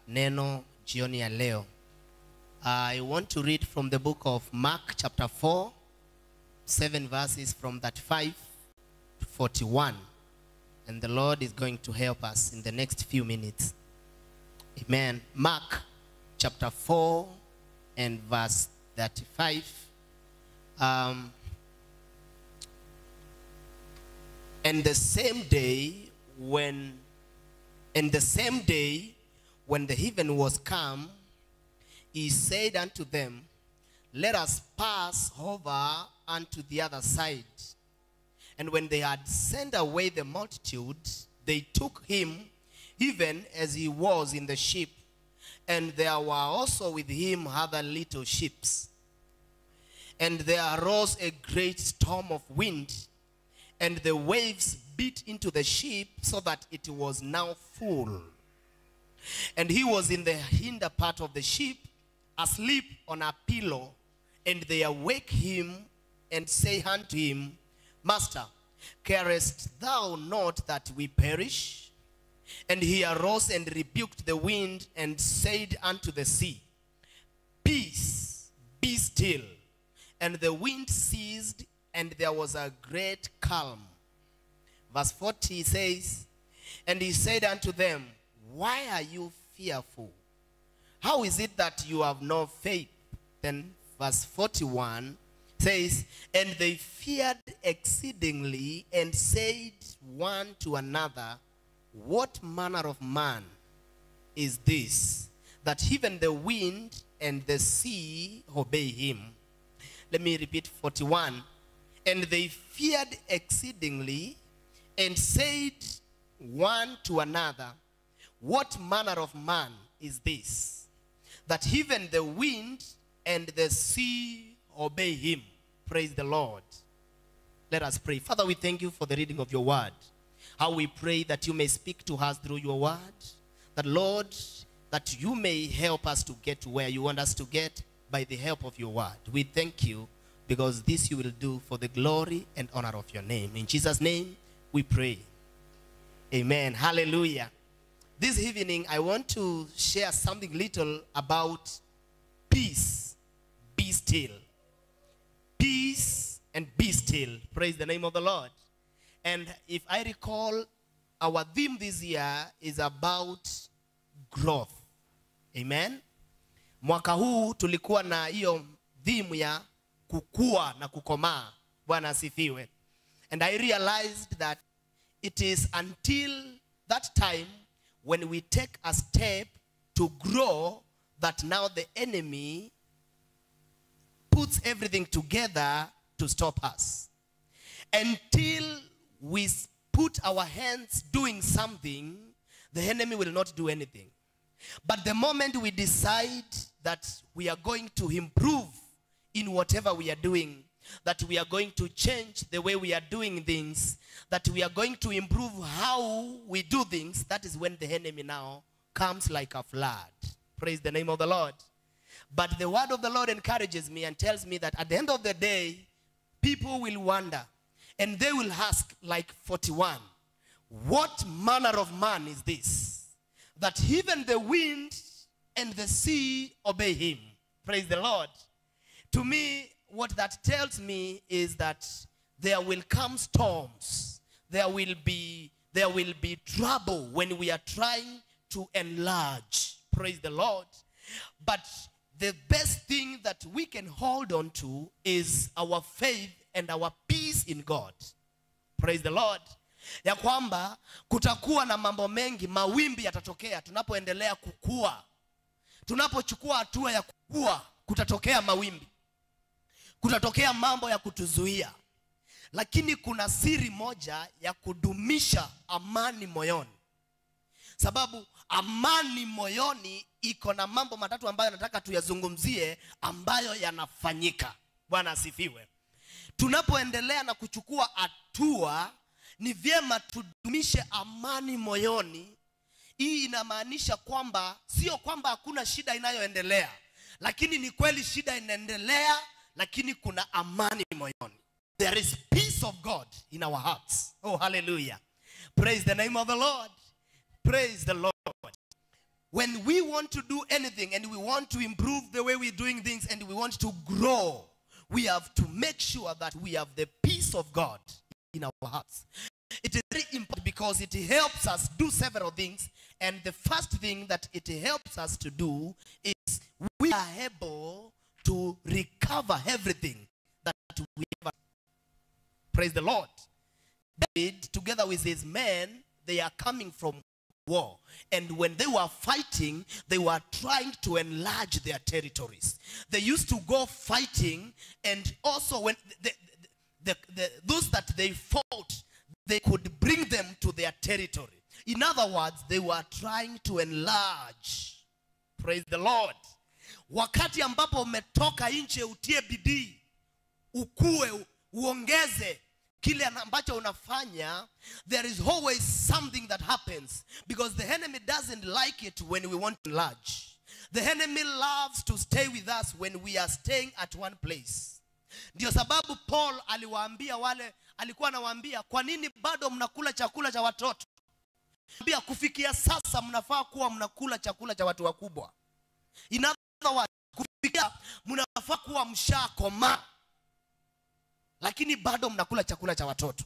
neno jioni ya leo. I want to read from the book of Mark chapter 4, 7 verses from 35 to 41. And the Lord is going to help us in the next few minutes. Amen. Mark chapter 4 and verse 35. And the same day when the heaven was come, he said unto them, let us pass over unto the other side. And when they had sent away the multitude, they took him even as he was in the ship. And there were also with him other little ships. And there arose a great storm of wind, and the waves beat into the ship so that it was now full. And he was in the hinder part of the ship, asleep on a pillow. And they awake him and say unto him, Master, carest thou not that we perish? And he arose and rebuked the wind and said unto the sea, Peace, be still. And the wind ceased, and there was a great calm. Verse 40 says, and he said unto them, why are you fearful? How is it that you have no faith? Then verse 41 says, and they feared exceedingly and said one to another, what manner of man is this, that even the wind and the sea obey him? Let me repeat 41. And they feared exceedingly and said one to another, what manner of man is this, that even the wind and the sea obey him? Praise the Lord. Let us pray. Father, we thank you for the reading of your word. How we pray that you may speak to us through your word. That, Lord, that you may help us to get to where you want us to get by the help of your word. We thank you because this you will do for the glory and honor of your name. In Jesus' name we pray. Amen. Hallelujah. This evening I want to share something little about peace. Be still. Peace and be still. Praise the name of the Lord. And if I recall, our theme this year is about growth. Amen. Mwaka huu tulikuwa na hiyo theme ya kukua na kukomaa. Bwana asifiwe. And I realized that it is until that time when we take a step to grow that now the enemy puts everything together to stop us. Until we put our hands doing something, the enemy will not do anything. But the moment we decide that we are going to improve in whatever we are doing, that we are going to change the way we are doing things, that we are going to improve how we do things, that is when the enemy now comes like a flood. Praise the name of the Lord. But the word of the Lord encourages me and tells me that at the end of the day, people will wonder and they will ask, like 41, what manner of man is this, that even the wind and the sea obey him? Praise the Lord. To me, what that tells me is that there will come storms. There will be trouble when we are trying to enlarge. Praise the Lord. But the best thing that we can hold on to is our faith and our peace in God. Praise the Lord. Ya kwamba kutakuwa na mambo mengi, mawimbi yatatokea tunapoendelea kukua. Tunapochukua hatua ya kukua, kutatokea mawimbi. Kutatokea mambo ya kutuzuia. Lakini kuna siri moja ya kudumisha amani moyoni. Sababu amani moyoni iko na mambo matatu ambayo nataka tuyazungumzie ambayo yanafanyika. Bwana asifiwe. Tunapoendelea na kuchukua hatua, ni vyema tudumishe amani moyoni. Hii inamaanisha kwamba sio kwamba hakuna shida inayoendelea, lakini ni kweli shida inaendelea, lakini kuna amani moyoni. There is peace of God in our hearts. Oh, hallelujah. Praise the name of the Lord. Praise the Lord. when we want to do anything and we want to improve the way we're doing things and we want to grow, we have to make sure that we have the peace of God in our hearts. It is very important because it helps us do several things. And the first thing that it helps us to do is we are able to recover everything that we have. Praise the Lord. David, together with his men, they are coming from war. And when they were fighting, they were trying to enlarge their territories. They used to go fighting, and also when those that they fought, they could bring them to their territory. In other words, they were trying to enlarge. Praise the Lord. Wakati ambapo umetoka nje, utie bidii, ukue, uongeze kile ambacho unafanya, there is always something that happens, because the enemy doesn't like it when we want to enlarge. The enemy loves to stay with us when we are staying at one place. Ndio sababu Paul aliwaambia wale, alikuwa anawaambia, kwa nini bado mnakula chakula cha watoto? Ambia kufikia sasa mnafaa kuwa mnakula chakula cha watu wakubwa. In other words, kufikia mnafaa kuwa mshakoma, lakini bado mnakula chakula cha watoto.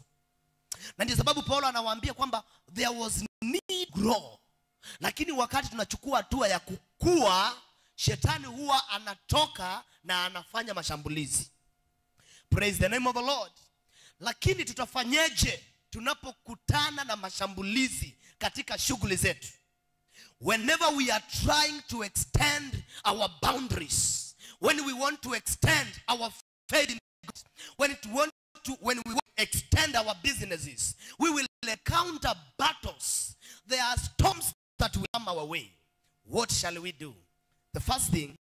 Na ndio sababu Paulo anawaambia kwamba there was need grow. Lakini wakati tunachukua hatua ya kukua, shetani huwa anatoka na anafanya mashambulizi. Praise the name of the Lord. Lakini tutafanyeje tunapokutana na mashambulizi katika shughuli zetu? Whenever we are trying to extend our boundaries, when we want to extend our faith in God, when we want to extend our businesses, we will encounter battles. There are storms that will come our way. What shall we do? The first thing,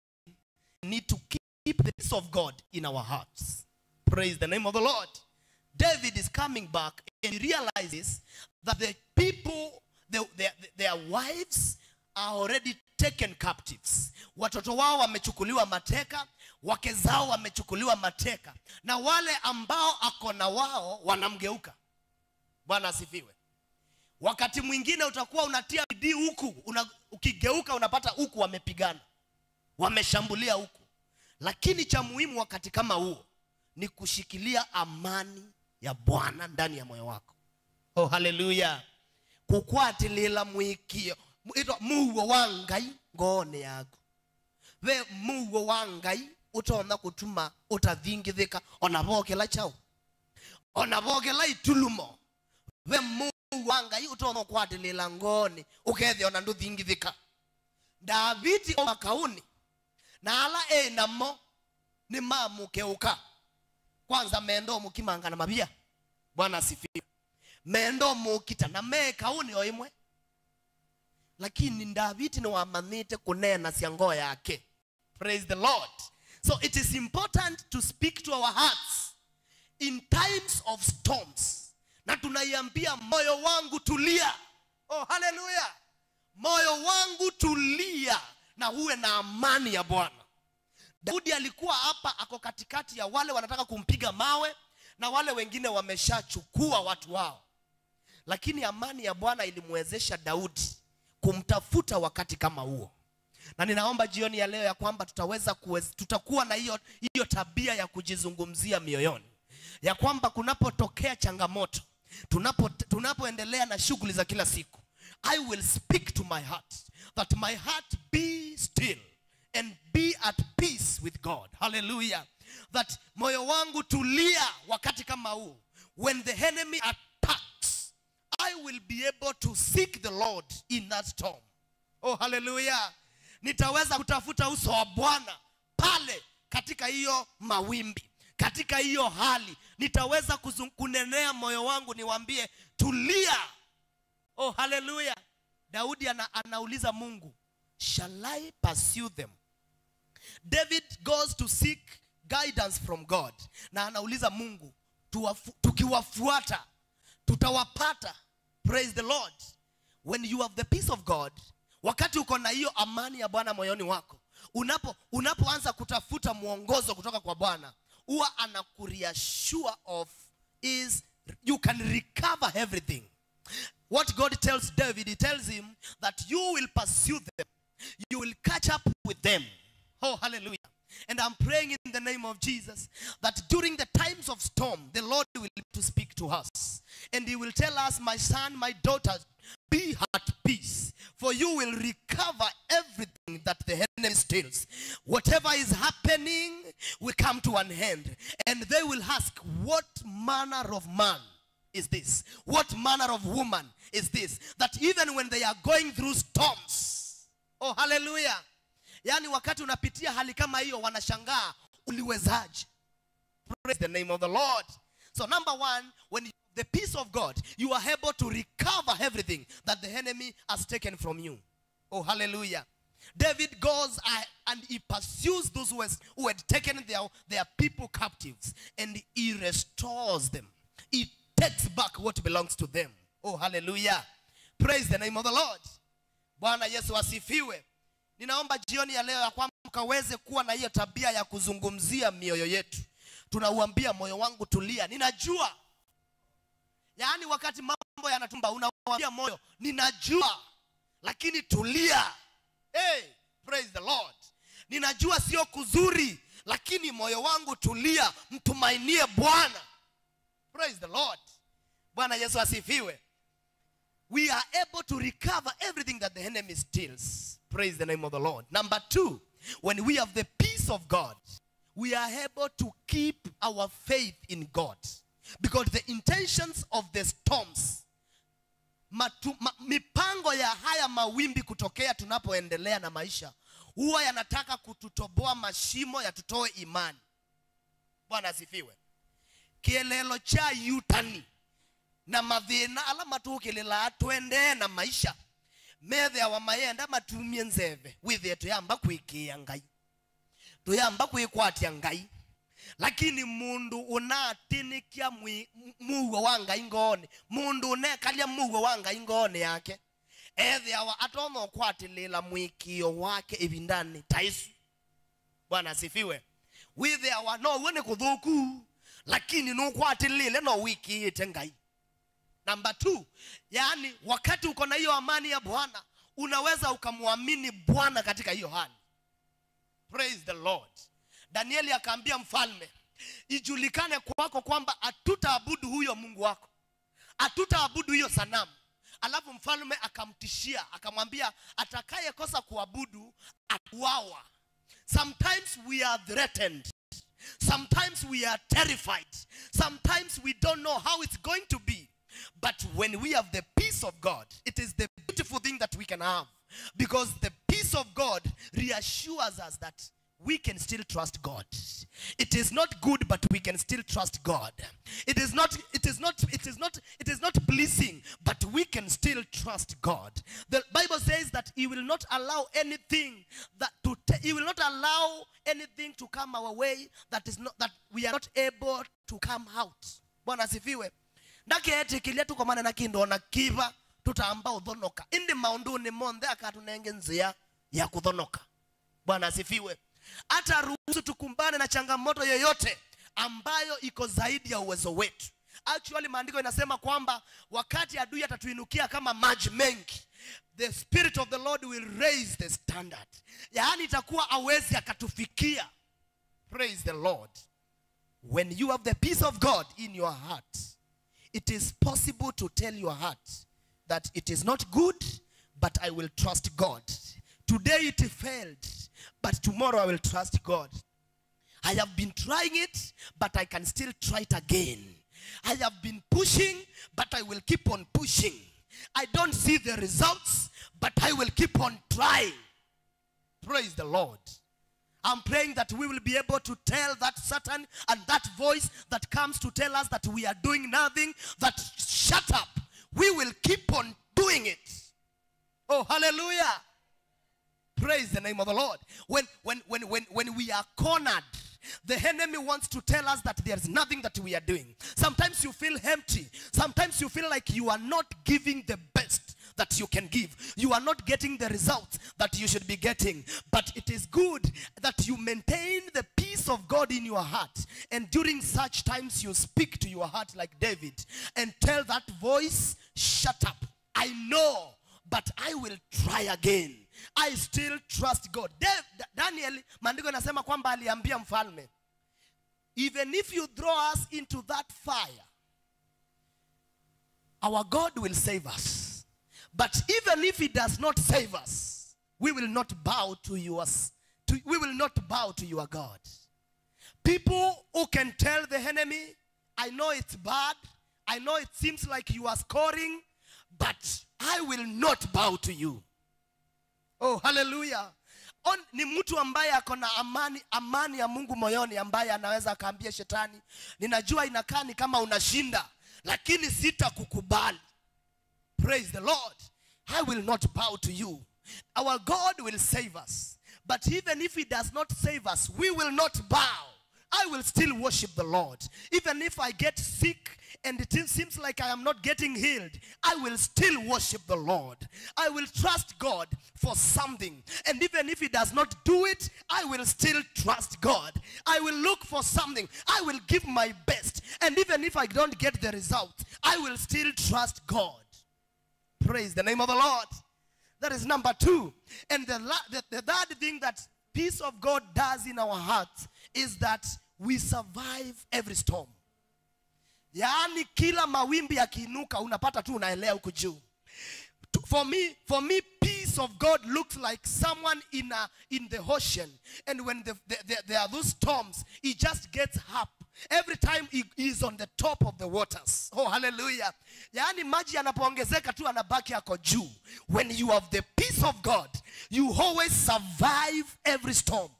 we need to keep the peace of God in our hearts. Praise the name of the Lord. David is coming back and he realizes that the people, their wives are already taken captives. Watoto wao wamechukuliwa mateka, wake zao wamechukuliwa mateka, na wale ambao ako na wao wanamgeuka. Bwana asifiwe. Wakati mwingine utakuwa unatia bidii huku, ukigeuka unapata huku wamepigana, wameshambulia huku. Lakini cha muhimu wakati kama huo ni kushikilia amani ya Bwana ndani ya moyo wako. Oh, hallelujah. Kukwatilila mwikio ito muwo wangai ngone yako. We muwo wangai utona kutuma utathingithika onabokela chao, onabokela itulumo. We muwo wangai utona kwatilila ngone ukethia ona nduthingithika. Davidi omakauni na ala namo ni mamukeuka. Kwanza mendo mukimanga na mabia. Bwana asifiwe. Mendo mukita na mekauni oimwe. Lakini David ni wamanite kunena siango yake. Praise the Lord. So it is important to speak to our hearts in times of storms. Na tunaiambia moyo wangu tulia. Oh, hallelujah. Moyo wangu tulia na uwe na amani ya Bwana. Daudi alikuwa hapa ako katikati ya wale wanataka kumpiga mawe na wale wengine wameshachukua watu wao. Lakini amani ya Bwana ilimwezesha Daudi kumtafuta wakati kama huo. Na ninaomba jioni ya leo ya kwamba tutakuwa na hiyo tabia ya kujizungumzia mioyoni. Ya kwamba kunapotokea changamoto, tunapoendelea na shughuli za kila siku, I will speak to my heart, that my heart be still and be at peace with God. Hallelujah. That moyo wangu tulia wakati kama huu. When the enemy attacks, I will be able to seek the Lord in that storm. Oh, hallelujah. Nitaweza kutafuta uso wa Bwana pale katika hiyo mawimbi, katika hiyo hali. Nitaweza kunenea moyo wangu niwaambie tulia. Oh, hallelujah. Daudi anauliza Mungu, shall I pursue them? David goes to seek guidance from God. Na anauliza Mungu, tukiwafuata tutawapata. Praise the Lord. When you have the peace of God, wakati uko na hiyo amani ya Bwana moyoni wako, unapoanza kutafuta mwongozo kutoka kwa Bwana, huwa anakureassure of is you can recover everything. What God tells David, he tells him that you will pursue them hallelujah. And I'm praying in the name of Jesus that during the times of storm, the Lord will to speak to us. And he will tell us, my son, my daughter, be at peace. For you will recover everything that the enemy steals. Whatever is happening will come to an end. And they will ask, what manner of man is this? What manner of woman is this? That even when they are going through storms, oh hallelujah, yani wakati unapitia hali kama hiyo wanashangaa uliwezaje. Praise the name of the Lord. So number one, when you have the peace of God, you are able to recover everything that the enemy has taken from you. Oh hallelujah. David goes and he pursues those who had taken their people captives, and he restores them. He takes back what belongs to them. Oh hallelujah. Praise the name of the Lord. Bwana Yesu asifiwe. Ninaomba jioni ya leo ya kwamba mkaweze kuwa na hiyo tabia ya kuzungumzia mioyo yetu. Tunauambia moyo wangu tulia. Ninajua. Yaani wakati mambo yanatumba unawaambia moyo, ninajua, lakini tulia. Hey, praise the Lord. Ninajua sio kuzuri, lakini moyo wangu tulia, mtumainie Bwana. Praise the Lord. Bwana Yesu asifiwe. We are able to recover everything that the enemy steals. Praise the name of the Lord. Number two, when we have the peace of God, we are able to keep our faith in God. Because the intentions of the storms, mipango ya haya mawimbi kutokea tunapoendelea na maisha, huwa yanataka kututoboa mashimo ya tutoe imani. Bwana asifiwe. Kielelo cha yutani na mathina ala matukilela twende na maisha. Methe wa mayenda matumie nzeve withe tuyamba kwikia ngai, tuyamba kwikwatia ngai, lakini mundu unatinikia muwe wa ngai ngone, mundu unekalia muwe wa ngai ngone yake, ethe wa atono kwatilila mwikio wake ibindani taisu. Bwana asifiwe. Withe wa no uone kuthuku, lakini no kwatilile no wiki ite ngai. Number two, yani wakati uko na hiyo amani ya Bwana, unaweza ukamwamini Bwana katika hiyo hali. Praise the Lord. Danieli akaambia mfalme, ijulikane kwako kwamba hatutaabudu huyo Mungu wako, hatutaabudu hiyo sanamu. Alafu mfalme akamtishia, akamwambia atakayekosa kuabudu atauawa. Sometimes we are threatened. Sometimes we are terrified. Sometimes we don't know how it's going to be. But when we have the peace of God, it is the beautiful thing that we can have. Because the peace of God reassures us that we can still trust God. It is not good, but we can still trust God. It is not pleasing, but we can still trust God. The Bible says that He will not allow anything to come our way that we are not able to come out. Bwana asifiwe. Ndakete kilia tuko mana na kindo na kiva tutaamba udhonoka. Indi maunduni monde akatunenge nzia ya kudhonoka. Bwana asifiwe. Hata ruhusu tukumbane na changamoto yoyote ambayo iko zaidi ya uwezo wetu. Actually maandiko inasema kwamba wakati adui atatuinukia kama maji mengi, the Spirit of the Lord will raise the standard. Yaani itakuwa hawezi akatufikia. Praise the Lord. When you have the peace of God in your heart, it is possible to tell your heart that it is not good, but I will trust God. Today it failed, but tomorrow I will trust God. I have been trying it, but I can still try it again. I have been pushing, but I will keep on pushing. I don't see the results, but I will keep on trying. Praise the Lord. I'm praying that we will be able to tell that Satan and that voice that comes to tell us that we are doing nothing, that shut up. We will keep on doing it. Oh, hallelujah. Praise the name of the Lord. When we are cornered, the enemy wants to tell us that there's nothing that we are doing. Sometimes you feel empty. Sometimes you feel like you are not giving the best that you can give. You are not getting the results that you should be getting. But it is good that you maintain the peace of God in your heart. And during such times you speak to your heart like David and tell that voice, shut up. I know, but I will try again. I still trust God. Daniel, maandiko yanasema kwamba aliambia mfalme, even if you throw us into that fire, our God will save us. But even if he does not save us, we will not bow to yours. We will not bow to your God. People who can tell the enemy, I know it's bad, I know it seems like you are scoring, but I will not bow to you. Oh, hallelujah. Ni mtu ambaye akona amani ya Mungu moyoni, ambaye anaweza akaambia shetani, ninajua inakaa ni kama unashinda, lakini sitakukubali. Praise the Lord. I will not bow to you. Our God will save us. But even if he does not save us, we will not bow. I will still worship the Lord. Even if I get sick and it seems like I am not getting healed, I will still worship the Lord. I will trust God for something. And even if he does not do it, I will still trust God. I will look for something. I will give my best. And even if I don't get the result, I will still trust God. Praise the name of the Lord. That is number 2. And the third thing that peace of God does in our hearts is that we survive every storm. Yaani kila mawimbi yakiinuka unapata tu unaelea huko juu. For me, peace of God looks like someone in the ocean, and when there are those storms, he just gets up. Every time he is on the top of the waters. Oh, hallelujah. Yaani maji yanapoongezeka tu anabaki yako juu. When you have the peace of God, you always survive every storm.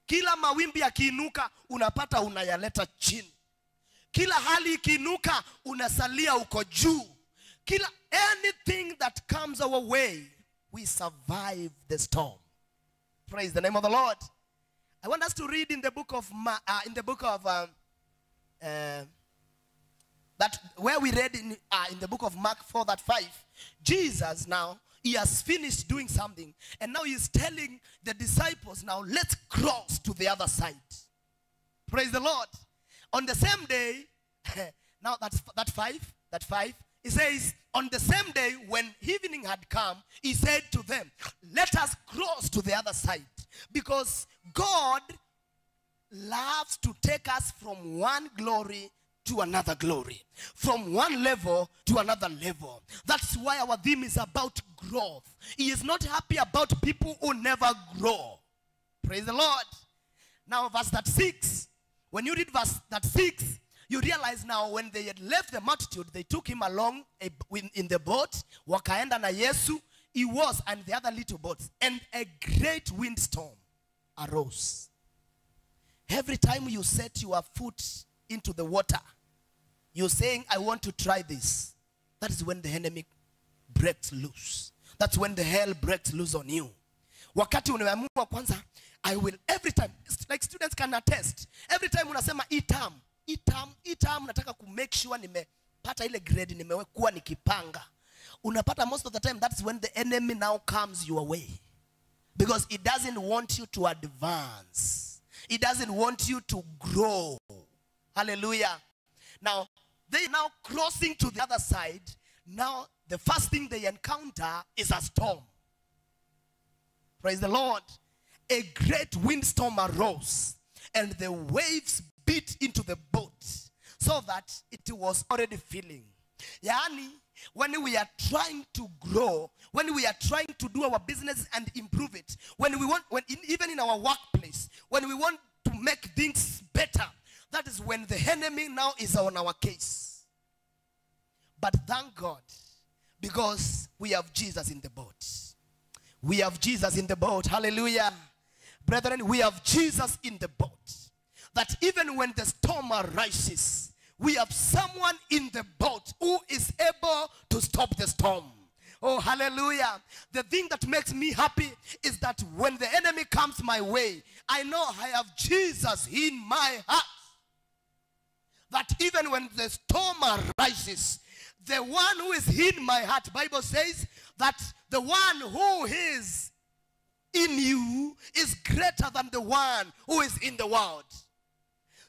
Kila mawimbi yakiinuka unapata unayaleta chini. Kila hali ikiinuka unasalia uko juu. Anything that comes our way, we survive the storm. Praise the name of the Lord. I want us to read in the book of that where we read in the book of Mark 4:5. Jesus now, he has finished doing something, and now he is telling the disciples, now let's cross to the other side. Praise the Lord. On the same day, now that five, he says, on the same day when evening had come, he said to them, let us cross to the other side. Because God loves to take us from one glory to another glory. From one level to another level. That's why our theme is about growth. He is not happy about people who never grow. Praise the Lord. Now verse 6. When you read verse 6, you realize now when they had left the multitude, they took him along in the boat. Wakaenda na Yesu, he was, and the other little boats. And a great windstorm arose. Every time you set your foot into the water, you're saying, I want to try this. That is when the enemy breaks loose. That's when the hell breaks loose on you. Wakati unaamua kwanza, I will every time, like students can attest, every time unasema itam, nataka ku make sure nimepata ile grade nimekuwa nikipanga. Unapata most of the time that's when the enemy now comes your way. Because it doesn't want you to advance. It doesn't want you to grow. Hallelujah. Now, they are now crossing to the other side. Now, the first thing they encounter is a storm. Praise the Lord. A great windstorm arose, and the waves beat into the boat, so that it was already filling. Yani, when we are trying to grow, when we are trying to do our business and improve it, even in our workplace, when we want to make things better, that is when the enemy now is on our case. But thank God, because we have Jesus in the boat. We have Jesus in the boat. Hallelujah. Brethren, we have Jesus in the boat. That even when the storm arises, we have someone in the boat who is able to stop the storm. Oh, hallelujah. The thing that makes me happy is that when the enemy comes my way, I know I have Jesus in my heart. That even when the storm arises, the one who is in my heart, the Bible says that the one who is in you is greater than the one who is in the world.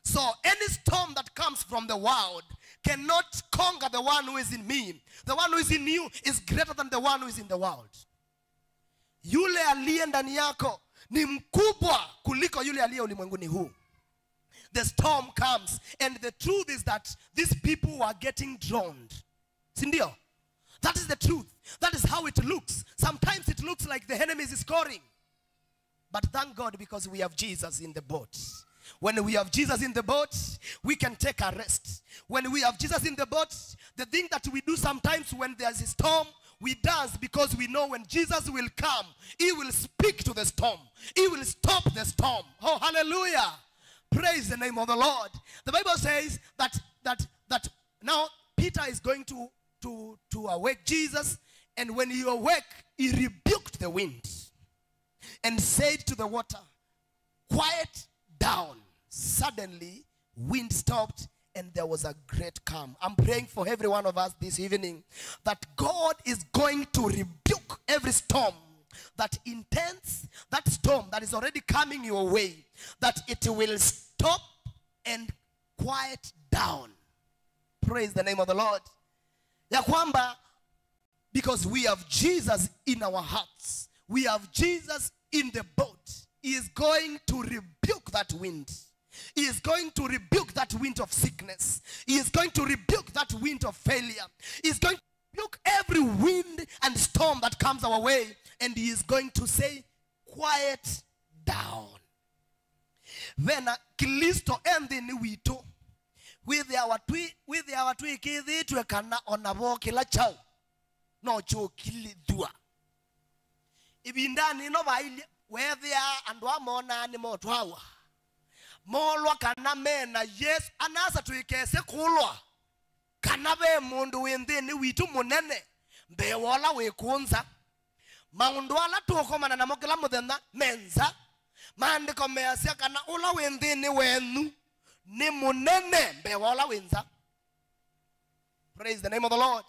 So any storm that comes from the world cannot conquer the one who is in me. The one who is in you is greater than the one who is in the world. yule aliye ndani yako ni mkubwa kuliko yule aliye ulimwenguni huu. The storm comes, and the truth is that these people were getting drowned. Sindio? That is the truth. That is how it looks. Sometimes it looks like the enemy is scoring. But thank God, because we have Jesus in the boat. When we have Jesus in the boat, we can take a rest. When we have Jesus in the boat, the thing that we do sometimes when there's a storm, we dance, because we know when Jesus will come, he will speak to the storm. He will stop the storm. Oh, hallelujah. Praise the name of the Lord. The Bible says that now Peter is going to awake Jesus, and when he awoke, he rebuked the wind and said to the water, quiet down. Suddenly, wind stopped, and there was a great calm. I'm praying for every one of us this evening that God is going to rebuke every storm that intends, that storm that is already coming your way, that it will stop and quiet down. Praise the name of the Lord. Ya kwamba, because we have Jesus in our hearts, we have Jesus in the boat, he is going to rebuke that wind. He is going to rebuke that wind of sickness. He is going to rebuke that wind of failure. He is going to rebuke every wind and storm that comes our way. And he is going to say, quiet down. Then Kristo endi ni wito. With our twi kithi twekana onabo kila chao. No cho kili dua. Ibindani no baili wethia andwa mona ni motwawa. Molwa kana mena yes anasa twikese kulwa. Kana be mundu wendini witu munene. Bewola wekunza. Maundu ala tukomana na mokela muthenya menza. Maandiko measia kana ula wendini wenu ni munene bewola wenza. Praise the name of the Lord.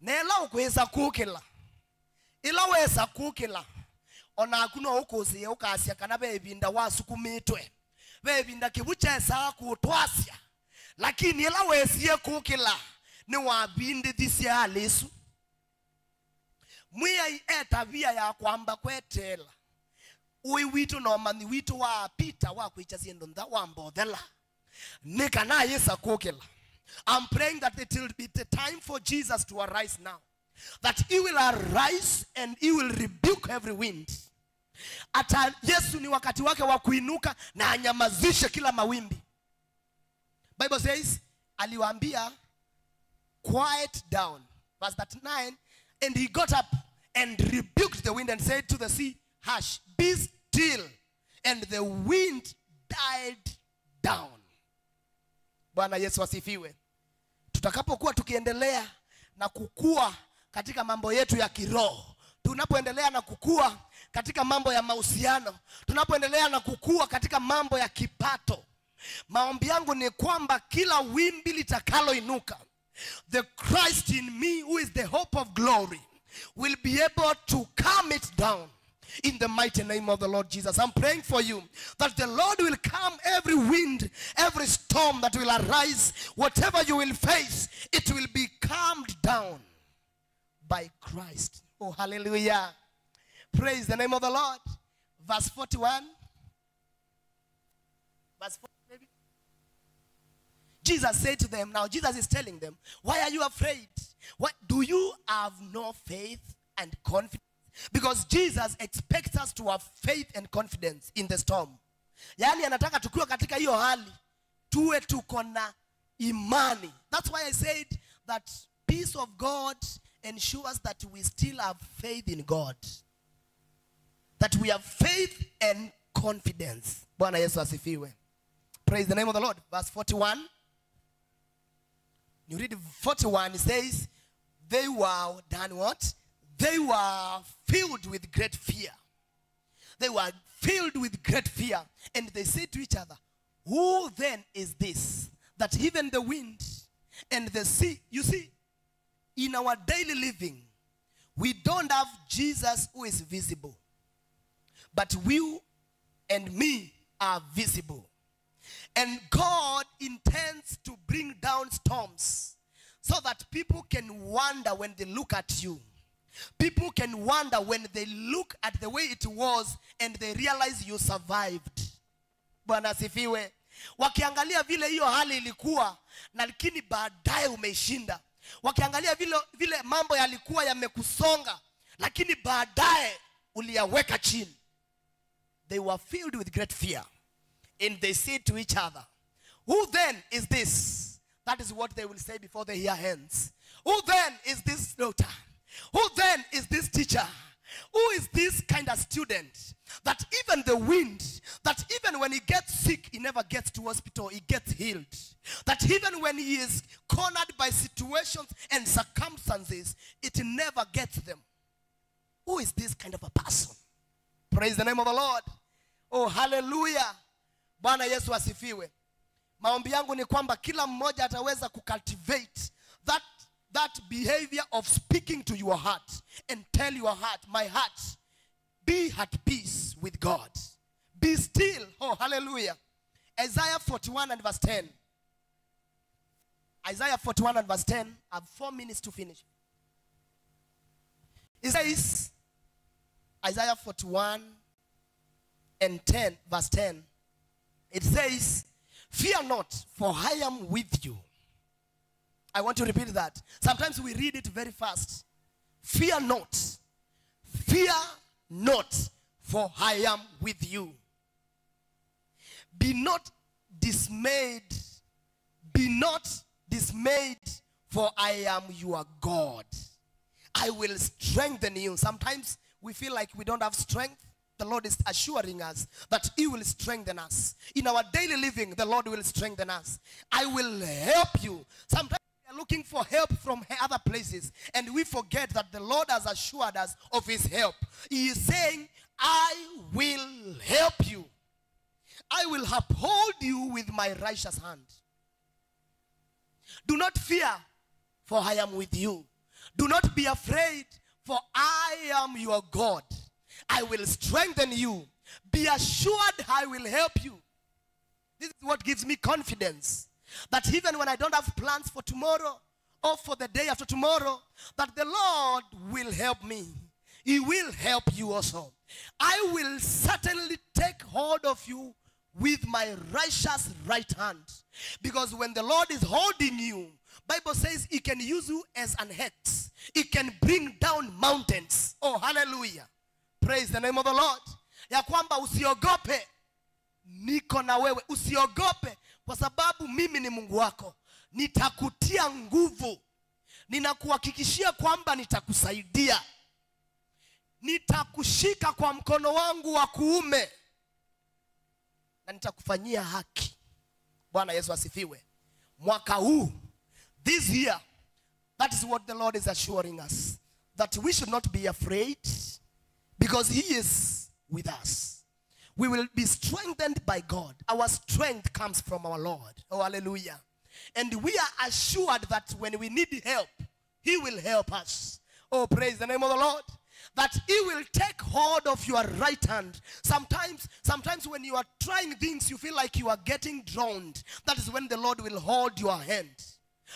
Nela ukweza kukila. Ila weza kukila. Ona akuno ukuzi ukasia kana bebinda wasukumitwe. Bebinda kibuche saa kutwasia. Lakini ila wezie kukila ni wabindi dhisia alisu. Mwiya tabia ya kwamba kwetela. Ui witu no mani witu wa pita wa kuichazi ndonda wa mbodela. Nika na yesa kukila. I'm praying that it will be the time for Jesus to arise now. That he will arise and he will rebuke every wind. Ata Yesu ni wakati wake wa kuinuka na anyamazishe kila mawimbi. Bible says, aliwaambia, quiet down. Verse 39, and he got up and rebuked the wind and said to the sea, hush, be still. And the wind died down. Bwana Yesu asifiwe. Tutakapokuwa tukiendelea na kukua katika mambo yetu ya kiroho, tunapoendelea na kukua katika mambo ya mahusiano, tunapoendelea na kukua katika mambo ya kipato, maombi yangu ni kwamba kila wimbi litakalo inuka, the Christ in me who is the hope of glory will be able to calm it down in the mighty name of the Lord Jesus. I'm praying for you that the Lord will calm every wind, every storm that will arise. Whatever you will face, it will be calmed down by Christ. Oh, hallelujah. Praise the name of the Lord. Verse 41. Verse 40, maybe. Jesus said to them, now Jesus is telling them, why are you afraid? What do you have no faith and confidence? Because Jesus expects us to have faith and confidence in the storm. Yani anataka tukiwa katika hiyo hali tuwe tuko na imani. That's why I said that peace of God ensures that we still have faith in God. That we have faith and confidence. Bwana Yesu asifiwe. Praise the name of the Lord. Verse 41. You read 41, it says, they were done what? They were filled with great fear. They were filled with great fear. And they said to each other, who then is this, that even the wind and the sea, you see, in our daily living, we don't have Jesus who is visible. But you and me are visible. And God intends to bring down storms so that people can wonder when they look at you. People can wonder when they look at the way it was and they realize you survived. Bwana asifiwe. Wakiangalia vile hiyo hali ilikuwa, na lakini baadaye umeishinda. Wakiangalia vile mambo yalikuwa yamekusonga, lakini baadaye uliyaweka chini. They were filled with great fear. And they said to each other, who then is this? That is what they will say before they hear hands. Who then is this daughter? Who then is this teacher? Who is this kind of student? That even the wind, that even when he gets sick, he never gets to hospital, he gets healed. That even when he is cornered by situations and circumstances, it never gets them. Who is this kind of a person? Praise the name of the Lord. Oh, hallelujah. Bwana Yesu asifiwe. Maombi yangu ni kwamba kila mmoja ataweza kucultivate that behavior of speaking to your heart and tell your heart, my heart, be at peace with God. Be still. Oh, hallelujah. Isaiah 41 and verse 10. Isaiah 41 and verse 10. I have 4 minutes to finish. It says, Isaiah 41 and 10, verse 10. It says, fear not, for I am with you. I want to repeat that. Sometimes we read it very fast. Fear not. Fear not, for I am with you. Be not dismayed. Be not dismayed, for I am your God. I will strengthen you. Sometimes we feel like we don't have strength. The Lord is assuring us that he will strengthen us. In our daily living, the Lord will strengthen us. I will help you. Sometimes we are looking for help from other places, and we forget that the Lord has assured us of his help. He is saying, I will help you. I will uphold you with my righteous hand. Do not fear, for I am with you. Do not be afraid, for I am your God. I will strengthen you. Be assured I will help you. This is what gives me confidence. That even when I don't have plans for tomorrow or for the day after tomorrow, that the Lord will help me. He will help you also. I will certainly take hold of you with my righteous right hand. Because when the Lord is holding you, Bible says he can use you as an axe. He can bring down mountains. Oh, hallelujah. Praise the name of the Lord. Ya kwamba usiogope, niko na wewe. Usiogope kwa sababu mimi ni Mungu wako. Nitakutia nguvu. Ninakuhakikishia kwamba nitakusaidia. Nitakushika kwa mkono wangu wa kuume. Na nitakufanyia haki. Bwana Yesu asifiwe. Mwaka huu, this year, that is what the Lord is assuring us. That we should not be afraid, because he is with us. We will be strengthened by God. Our strength comes from our Lord. Oh, hallelujah. And we are assured that when we need help, he will help us. Oh, praise the name of the Lord. That he will take hold of your right hand. Sometimes when you are trying things, you feel like you are getting drowned. That is when the Lord will hold your hand.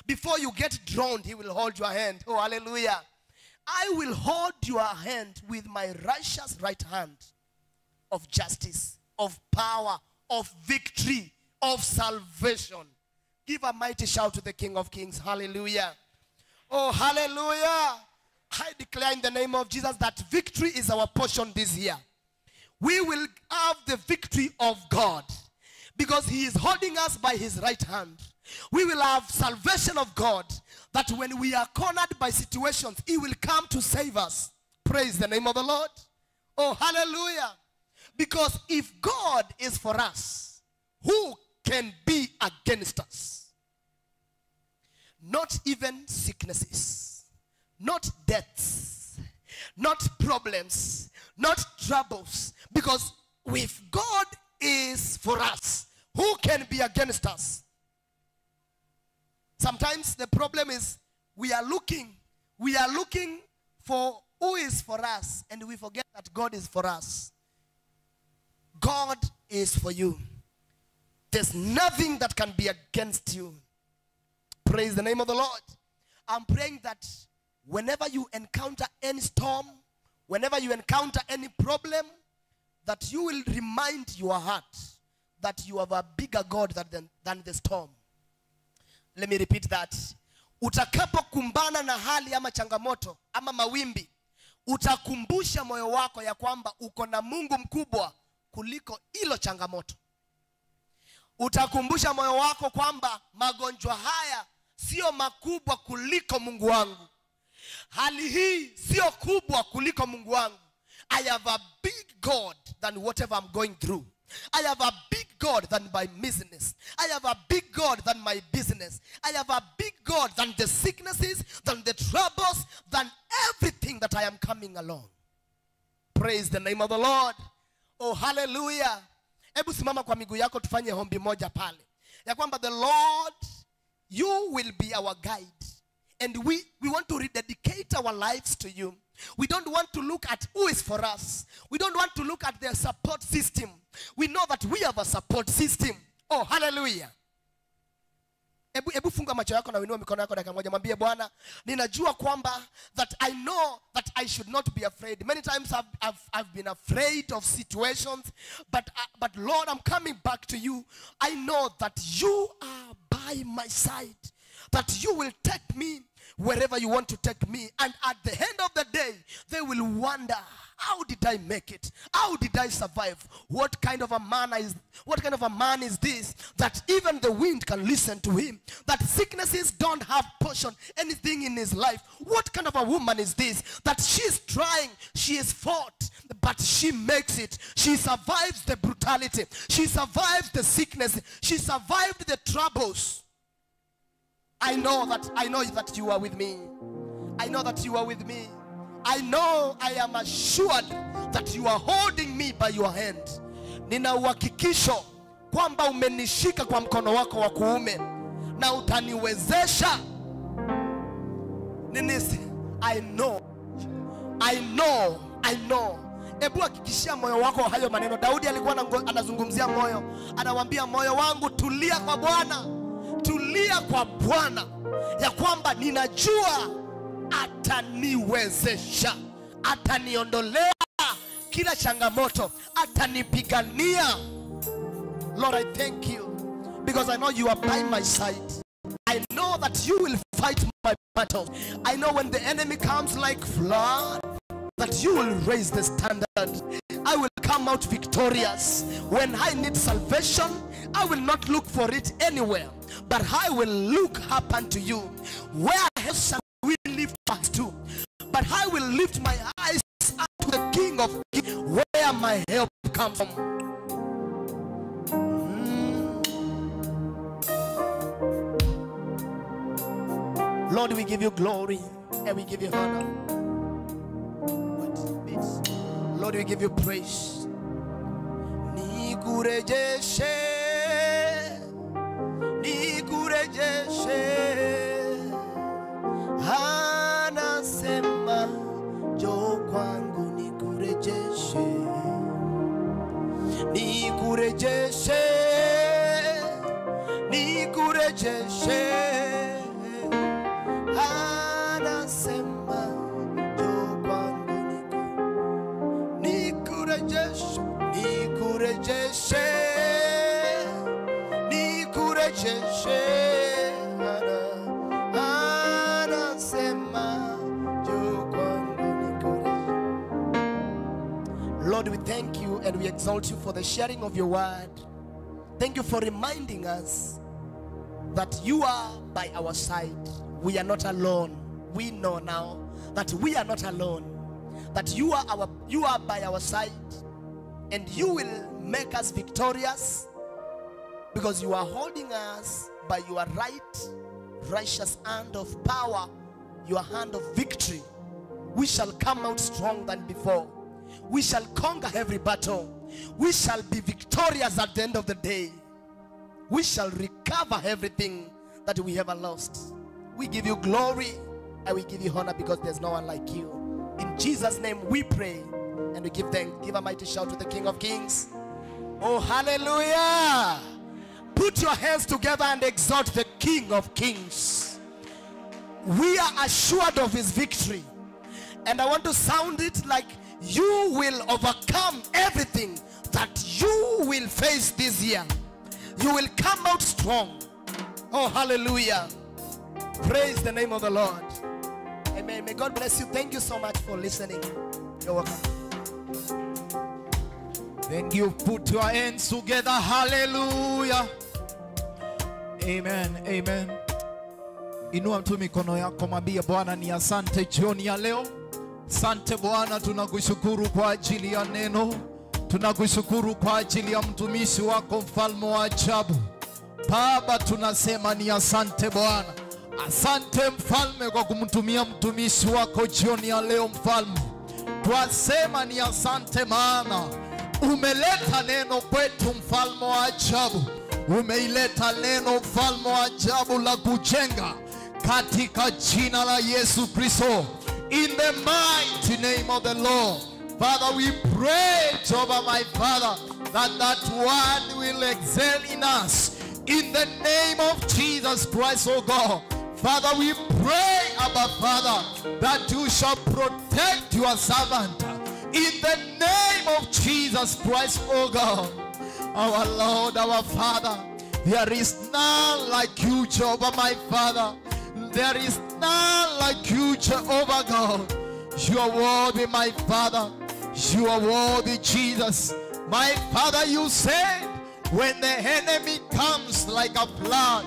Before you get drowned, he will hold your hand. Oh, hallelujah. I will hold your hand with my righteous right hand of justice, of power, of victory, of salvation. Give a mighty shout to the King of Kings. Hallelujah. Oh, hallelujah. I declare in the name of Jesus that victory is our portion this year. We will have the victory of God because he is holding us by his right hand. We will have salvation of God, that when we are cornered by situations, he will come to save us. Praise the name of the Lord. Oh, hallelujah. Because if God is for us, who can be against us? Not even sicknesses, not deaths, not problems, not troubles. Because if God is for us, who can be against us? Sometimes the problem is we are looking for who is for us, and we forget that God is for us. God is for you. There's nothing that can be against you. Praise the name of the Lord. I'm praying that whenever you encounter any storm, whenever you encounter any problem, that you will remind your heart that you have a bigger God than the storm. Let me repeat that. Utakapokumbana na hali ama changamoto ama mawimbi, utakumbusha moyo wako ya kwamba uko na Mungu mkubwa kuliko hilo changamoto. Utakumbusha moyo wako kwamba magonjwa haya sio makubwa kuliko Mungu wangu. Hali hii sio kubwa kuliko Mungu wangu. I have a big God than whatever I'm going through. I have a big God than my business. I have a big God than my business. I have a big God than the sicknesses, than the troubles, than everything that I am coming along. Praise the name of the Lord. Oh, hallelujah. Ebu simama kwa miguu yako tufanye hombi moja pale. Ya kwamba the Lord, you will be our guide. And we want to rededicate our lives to you. We don't want to look at who is for us. We don't want to look at their support system. We know that we have a support system. Oh, hallelujah. Ebu funga macho yako na uinue mikono yako dakika moja, mwambie Bwana, ninajua kwamba that I know that I should not be afraid. Many times I've been afraid of situations, but Lord, I'm coming back to you. I know that you are by my side, that you will take me wherever you want to take me. And at the end of the day, they will wonder, how did I make it? How did I survive? What kind of a man is this, that even the wind can listen to him? That sicknesses don't have portion anything in his life. What kind of a woman is this, that she's trying, she is fought, but she makes it. She survives the brutality. She survives the sickness. She survived the troubles. I know that you are with me. I know that you are with me. I know, I am assured that you are holding me by your hand. Nina uhakikisho kwamba umenishika kwa mkono wako wa kuume na utaniwezesha. I know. Ebu hakikishia moyo wako hayo maneno. Daudi alikuwa anazungumzia moyo. Anawaambia moyo wangu, tulia kwa Bwana. Tulia kwa Bwana, ya kwamba ninajua ataniwezesha, ataniondolea kila changamoto, atanipigania. Lord, I thank you because I know you are by my side. I know that you will fight my battles. I know when the enemy comes like flood, that you will raise the standard. I will come out victorious. When I need salvation, I will not look for it anywhere, but I will look up unto you. Where else shall we lift our eyes to? But I will lift my eyes up to the King of Kings, where my help comes from. Lord, we give you glory and we give you honor. Lord, we give you praise. Nikurejeshe, anasema njoo kwangu nikurejeshe, anasema njoo kwangu nikurejeshe, Lord, we thank you and we exalt you for the sharing of your word. Thank you for reminding us that you are by our side. We are not alone. We know now that we are not alone, that you are by our side, and you will make us victorious because you are holding us by your righteous hand of power, your hand of victory. We shall come out strong than before. We shall conquer every battle. We shall be victorious at the end of the day. We shall recover everything that we ever lost. We give you glory and we give you honor because there's no one like you. In Jesus' name we pray and we give thanks. Give a mighty shout to the King of Kings. Oh, hallelujah. Put your hands together and exalt the King of Kings. we are assured of his victory. And I want to sound it like you will overcome everything that you will face this year. You will come out strong. Oh, hallelujah. Praise the name of the Lord. Amen. May God bless you. Thank you so much for listening. You're welcome. Thank you. Put your hands together. Hallelujah. Amen. Amen. Inua tu mikono yako, mwambie Bwana ni asante jioni ya leo. Asante Bwana, tunakushukuru kwa ajili ya neno. Tunakushukuru kwa ajili ya mtumishi wako mfalme wa ajabu. Baba, tunasema ni asante Bwana. Asante mfalme kwa kumtumia mtumishi wako jioni ya leo mfalme. Twasema ni asante maana umeleta neno kwetu mfalme wa ajabu. Umeileta neno mfalme wa ajabu la kujenga katika jina la Yesu Kristo. In the mighty name of the Lord. Father, we pray, Jehovah my Father, that word will excel in us. In the name of Jesus Christ, oh God. Father, we pray, Abba Father, that you shall protect your servant. In the name of Jesus Christ, oh God. Our Lord, our Father, there is none like you, Jehovah my Father. There is none like you, Jehovah God. You are worthy, my Father. You are worthy, Jesus. My Father, you said, when the enemy comes like a flood,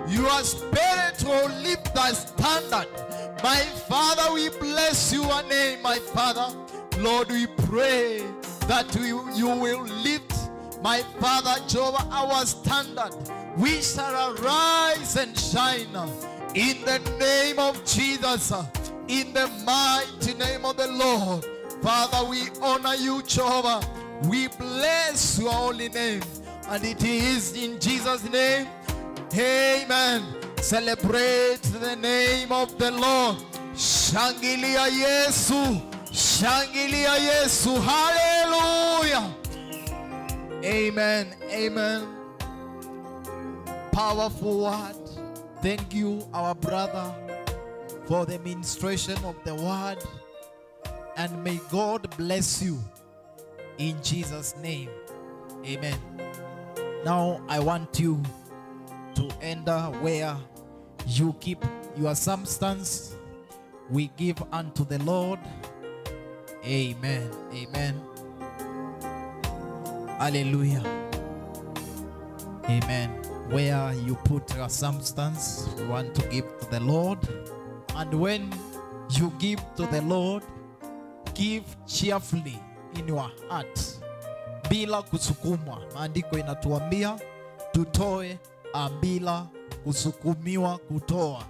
your spirit will lift the standard. My Father, we bless your name, my Father. Lord, we pray that you will lift, my Father, Jehovah, our standard. We shall arise and shine in the name of Jesus, in the mighty name of the Lord. Father, we honor you, Jehovah. We bless your holy name. And it is in Jesus' name. Amen. Celebrate the name of the Lord. Shangilia Yesu. Shangilia Yesu. Hallelujah. Amen. Amen. Powerful word. Thank you, our brother, for the ministration of the word. And may God bless you in Jesus' name. Amen. Now I want you to enter where you keep your substance. We give unto the Lord. Amen. Amen. Hallelujah. Amen. Where you put your substance, we want to give to the Lord. And when you give to the Lord, give cheerfully in your heart, bila kusukumwa. Maandiko inatuambia tutoe bila kusukumiwa kutoa.